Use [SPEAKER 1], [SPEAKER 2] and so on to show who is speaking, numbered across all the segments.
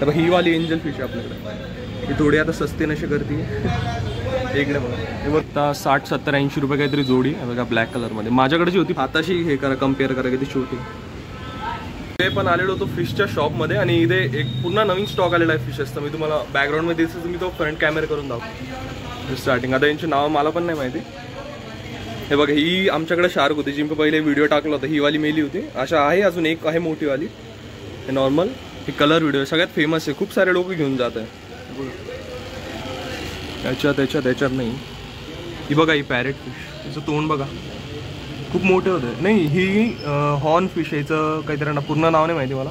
[SPEAKER 1] तर ही वाली angel fish आहे आपल्याकडे, ही थोडी आता सस्ती नशी करते इकडे बघा. हे बघता 60-70-80 रुपये काहीतरी जोडी आहे बघा ब्लॅक कलरमध्ये. माझ्याकडे जी होती हाताशी हे करा कम्पेअर करा किती छोटी. ते पण आलेलो होतो फिशच्या शॉपमध्ये आणि इथे एक पुन्हा नवीन स्टॉक आलेला आहे फिशेसचा. मी तुम्हाला बॅकग्राऊंडमध्ये दिसतं, मी तो फ्रंट कॅमेरा करून दाखवतो स्टार्टिंग. आता यांची नावं मला पण नाही माहिती. हे बघा ही आमच्याकडे शार्क होती जी मी पहिले व्हिडिओ टाकला होता, ही वाली मेली होती. अशा आहे अजून एक आहे मोठीवाली, हे नॉर्मल हे कलर व्हिडिओ सगळ्यात फेमस आहे, खूप सारे लोक घेऊन जात आहे. त्याच्यात नाही. ही बघा ही पॅरेट फिश, तिचं तोंड बघा खूप मोठे होते. नाही ही हॉर्न फिश, याचं काहीतरी ना पूर्ण नाव नाही माहिती मला.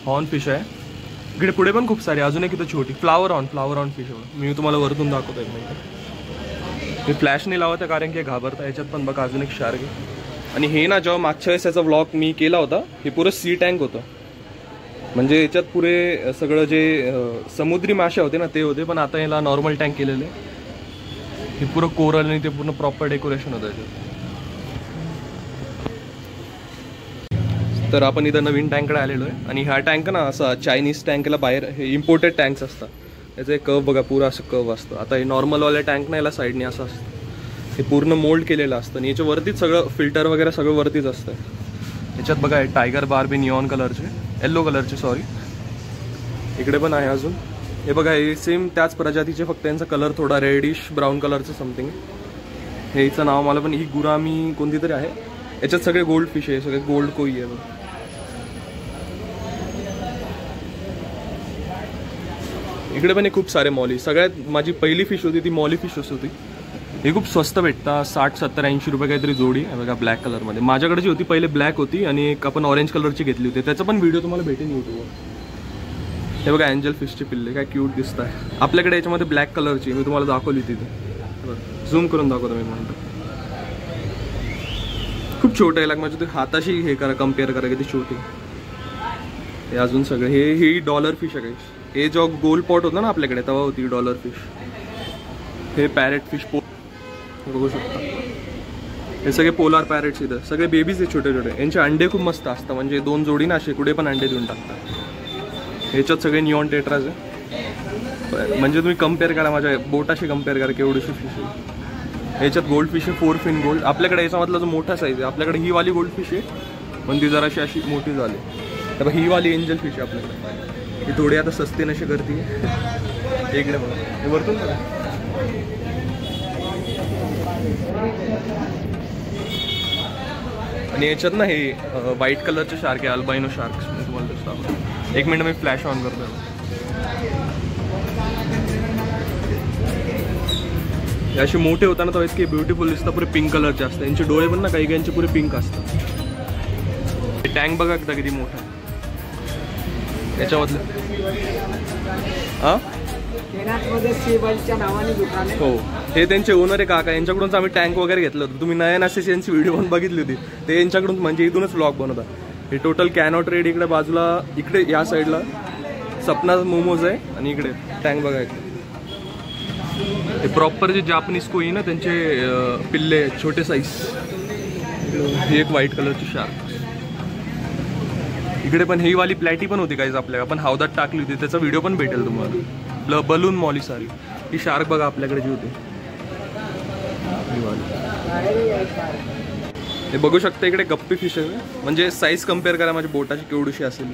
[SPEAKER 1] हॉर्न फिश आहे. इकडे पुढे पण खूप सारे, अजून एक इथं छोटी फ्लावर ऑन फिश. मी तुम्हाला वरतून दाखवतो एक मिनिट. मी फ्लॅश नाही लावत आहे कारण की घाबरता. याच्यात पण बघा अजून एक शार्क आहे. आणि हे ना जेव्हा मागच्या वेळेस याचा व्लॉग मी केला होता, हे पुरं सी टँक होतं. म्हणजे याच्यात पुरे सगळं जे समुद्री मासे होते ना ते होते, पण आता याला नॉर्मल टँक केलेले. हे पुरं कोरल आणि ते पूर्ण प्रॉपर डेकोरेशन होतं याच्यात. तर आपण इथं नवीन टँककडे आलेलो आहे आणि हा टँक ना असा चायनीज टँकला बाहेर हे इम्पोर्टेड टँक्स असतात. याचं एक कव बघा पुरा असं कव असतं. आता हे नॉर्मलवाल्या टँक नाही, याला साईडने असं असतं. हे पूर्ण मोल्ड केलेलं असतं आणि याच्या वरतीच सगळं फिल्टर वगैरे सगळं वरतीच असतं. याच्यात बघा हे टायगर बार्बी निऑन कलरचे, येल्लो कलरचे सॉरी. इकडे पण आहे अजून. हे बघा हे सेम त्याच प्रजातीचे, फक्त यांचा कलर थोडा रेडिश ब्राऊन कलरचं समथिंग. हे हिचं नाव मला पण, ही गुरामी कोणती तरी आहे. याच्यात सगळे गोल्ड फिश आहे, सगळे गोल्ड कोई आहे बघ. इकडे पण खूप सारे मॉली. सगळ्यात माझी पहिली फिश होती ती मॉली फिश होती. हे खूप स्वस्त भेटतात, 60-70-80 रुपये काहीतरी जोडी आहे बघा ब्लॅक कलरमध्ये. माझ्याकडे जी होती पहिले ब्लॅक होती आणि एक आपण ऑरेंज कलरची घेतली होती, त्याचा पण व्हिडिओ तुम्हाला भेटेल यूट्यूबवर. हे बघा एंजल फिशचे पिल्ले काय क्यूट दिसत आहे. आपल्याकडे याच्यामध्ये ब्लॅक कलरची मी तुम्हाला दाखवली तिथे, झूम करून दाखवतो मी म्हणतो. खूप छोटं आहे, म्हणजे ते हाताशी हे करा कम्पेअर करा किती छोटी. हे अजून सगळे हे डॉलर फिश आहे काही. हे जो गोल पॉट होता ना आपल्याकडे तेव्हा होती डॉलर फिश. हे पॅरेट फिश बघू शकता. हे सगळे पोलार पॅरेट्स इथं सगळे बेबीज आहे छोटे छोटे. यांचे अंडे खूप मस्त असतात, म्हणजे 2 जोडी ना असे कुठे पण अंडे देऊन टाकतात. ह्याच्यात सगळे निऑन टेट्राज आहे. म्हणजे तुम्ही कम्पेअर करा माझ्या बोटाशी कम्पेअर करा केवढीशी फिश आहे. ह्याच्यात गोल्ड फिश आहे 4 फिन गोल्ड. आपल्याकडे याच्यामधला जो मोठा साईज आहे, आपल्याकडे ही वाली गोल्ड फिश आहे पण ती जराशी अशी मोठी झाली. तर ही वाली एंजल फिश आहे आपल्याकडे, ही थोडी आता सस्ती नशी करते इकडे बघा. हे वरतून बघा. आणि याच्यात ना हे व्हाईट कलरचे शार्क आहे, अल्बाइनो शार्क्स. मी तुम्हाला दिसतो. एक मिनिट मी फ्लॅश ऑन करतो. हे असे मोठे होताना तर इतके ब्युटिफुल दिसतात, पुरे पिंक कलरचे असतात. यांचे डोळे पण ना काही काहींचे पुरे पिंक असतात. हे टँक बघा एकदा किती मोठा याच्यामधलं. हां हो, हे त्यांचे ओनर आहे काका, यांच्याकडूनच आम्ही टँक वगैरे घेतलं होतं. तुम्ही नयन असेच यांची व्हिडिओ पण बघितली होती, ते यांच्याकडून म्हणजे इथूनच व्लॉग बनवतात. हे टोटल कॅनॉट रेड इकडे बाजूला, इकडे या साईडला सपना मोमोज आहे आणि इकडे टँक बघा. हे प्रॉपर जे जापनीज कोई ना त्यांचे पिल्ले छोटे साईज. ही एक व्हाईट कलरची शार्क. इकडे पण ही वाली प्लॅटी पण होती काहीच आपल्याला, आपण हौदात टाकली होती, त्याचा व्हिडिओ पण भेटेल तुम्हाला. बलून मॉली सारी. ही शार्क बघा आपल्याकडे जी होती. हे बघू शकता इकडे गप्पी फिश आहे, म्हणजे साईज कम्पेअर करा माझ्या बोटाची केवढीशी असेल.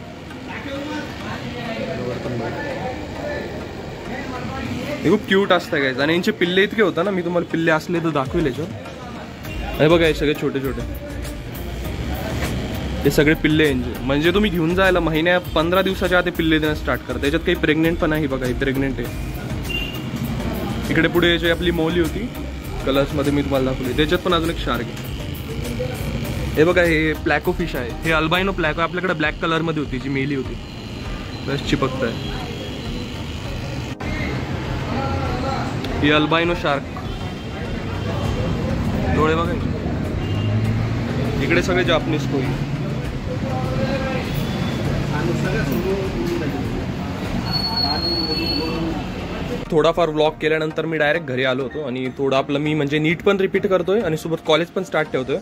[SPEAKER 1] हे खूप क्यूट असतं काय. आणि यांचे पिल्ले इतके होता ना, मी तुम्हाला पिल्ले असले तर दाखवेल याच्यावर. हे बघा हे सगळे छोटे छोटे, हे सगळे पिल्ले यांचे. म्हणजे तुम्ही घेऊन जायला 15 दिवसाच्या आधी पिल्ले देणं स्टार्ट करा. त्याच्यात काही प्रेग्नेंट पण आहे बघा, ही प्रेग्नेंट आहे. इकडे पुढे जे आपली मौली होती कलर्समध्ये मी तुम्हाला दाखवली, त्याच्यात पण अजून एक शार्क आहे. हे बघा हे प्लॅको फिश आहे. हे अल्बाइनो प्लॅको आपल्याकडे ब्लॅक कलरमध्ये होती जी मेली होती, बस चिपकत आहे. ही अल्बाइनो शार्क. डोळे बघा. इकडे सगळे जापनीज कोई. थोडाफार व्लॉग केल्यानंतर मी डायरेक्ट घरी आलो होतो आणि थोडं आपलं मी म्हणजे नीट पण रिपीट करतोय आणि सोबत कॉलेज पण स्टार्ट ठेवतोय.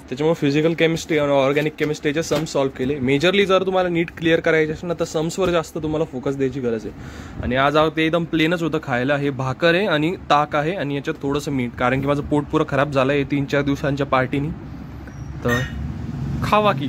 [SPEAKER 1] त्याच्यामुळे फिजिकल केमिस्ट्री आणि ऑर्गॅनिक केमिस्ट्रीचे सम्स सॉल्व्ह केले. मेजरली जर तुम्हाला नीट क्लिअर करायचे असेल ना तर सम्सवर जास्त तुम्हाला फोकस द्यायची गरज आहे. आणि आज ते एकदम प्लेनच होतं खायला. हे भाकर आहे आणि ताक आहे आणि याच्यात थोडंसं मीठ, कारण की माझं पोट पुरं खराब झालं आहे 3-4 दिवसांच्या पार्टीनी. तर खावा की.